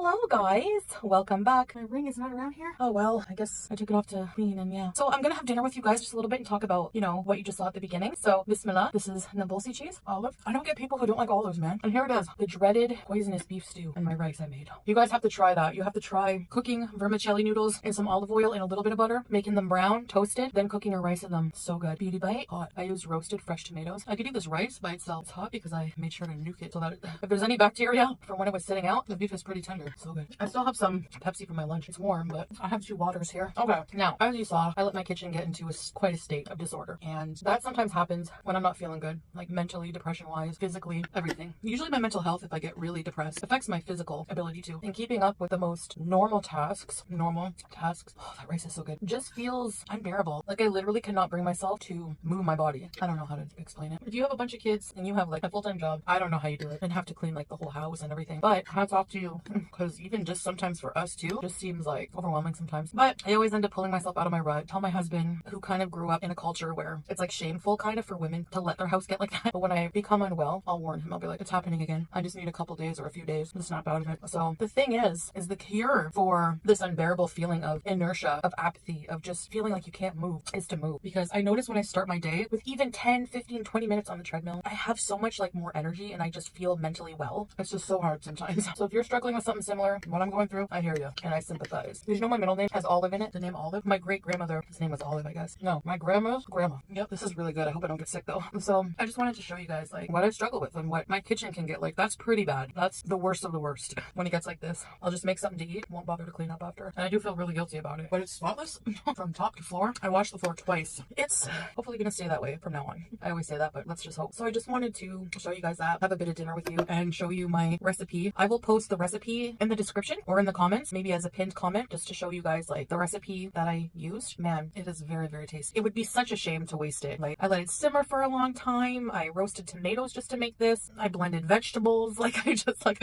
Hello guys, welcome back. My ring is not around here. Oh well, I guess I took it off to clean, and yeah. So I'm gonna have dinner with you guys just a little bit and talk about, what you just saw at the beginning. So bismillah, this is Nabolsi cheese, olive. I don't get people who don't like olives, man. And here it is, the dreaded poisonous beef stew and my rice I made. You guys have to try that. You have to try cooking vermicelli noodles in some olive oil and a little bit of butter, making them brown, toasted, then cooking your rice in them. So good. Beauty bite, hot. I used roasted fresh tomatoes. I could eat this rice by itself. It's hot because I made sure to nuke it so that if there's any bacteria from when it was sitting out, the beef is pretty tender. So good. I still have some Pepsi for my lunch. It's warm, but I have 2 waters here. Okay, now, as you saw, I let my kitchen get into quite a state of disorder. And that sometimes happens when I'm not feeling good, like mentally, depression-wise, physically, everything. Usually my mental health, if I get really depressed, affects my physical ability to. And keeping up with the most normal tasks, oh, that rice is so good, just feels unbearable. Like I literally cannot bring myself to move my body. I don't know how to explain it. If you have a bunch of kids and you have like a full-time job, I don't know how you do it and have to clean like the whole house and everything. But hats off to you, because even just sometimes for us too, just seems like overwhelming sometimes. But I always end up pulling myself out of my rut. Tell my husband, who kind of grew up in a culture where it's like shameful kind of for women to let their house get like that. But when I become unwell, I'll warn him. I'll be like, it's happening again. I just need a couple days or a few days to snap out of it. So the thing is the cure for this unbearable feeling of inertia, of apathy, of just feeling like you can't move is to move. Because I notice when I start my day with even 10, 15, 20 minutes on the treadmill, I have so much like more energy and I just feel mentally well. It's just so hard sometimes. So if you're struggling with something similar, what I'm going through, I hear you and I sympathize. Did you know my middle name has Olive in it? The name Olive? My great grandmother, his name was Olive, I guess. No, my grandma's grandma. Yep, this is really good. I hope I don't get sick though. So I just wanted to show you guys like what I struggle with and what my kitchen can get like. That's pretty bad. That's the worst of the worst. When it gets like this, I'll just make something to eat, won't bother to clean up after. And I do feel really guilty about it. But it's spotless from top to floor. I washed the floor twice. It's hopefully gonna stay that way from now on. I always say that, but let's just hope. So I just wanted to show you guys that, have a bit of dinner with you and show you my recipe. I will post the recipe in the description or in the comments, maybe as a pinned comment, just to show you guys like the recipe that I used. Man, it is very, very tasty. It would be such a shame to waste it. Like I let it simmer for a long time. I roasted tomatoes just to make this. I blended vegetables. I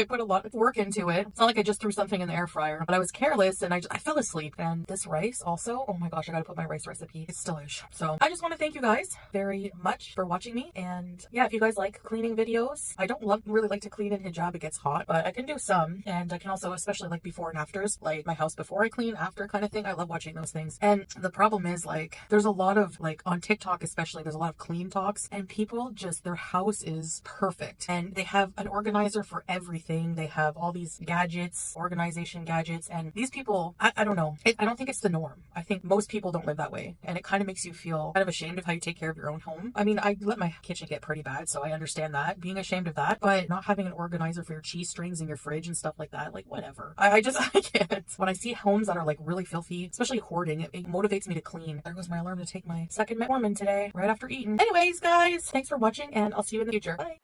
put a lot of work into it. It's not like I just threw something in the air fryer, but I was careless and I fell asleep. And this rice also, oh my gosh, I gotta put my rice recipe. It's delish. So I just want to thank you guys very much for watching me. And yeah, if you guys like cleaning videos, I don't really like to clean in hijab. It gets hot, but I can do some. And I can also, especially like before and afters, like my house before I clean, after kind of thing. I love watching those things. And the problem is like, there's a lot of like on TikTok, especially there's a lot of clean talks and people just, their house is perfect. And they have an organizer for everything. They have all these gadgets, organization gadgets. And these people, I don't know. I don't think it's the norm. I think most people don't live that way. And it kind of makes you feel kind of ashamed of how you take care of your own home. I mean, I let my kitchen get pretty bad, so I understand that, being ashamed of that, but not having an organizer for your cheese strings in your fridge and stuff like that, like whatever. I can't. When I see homes that are like really filthy, especially hoarding, it motivates me to clean. There goes my alarm to take my second metformin today, right after eating. Anyways, guys, thanks for watching and I'll see you in the future. Bye.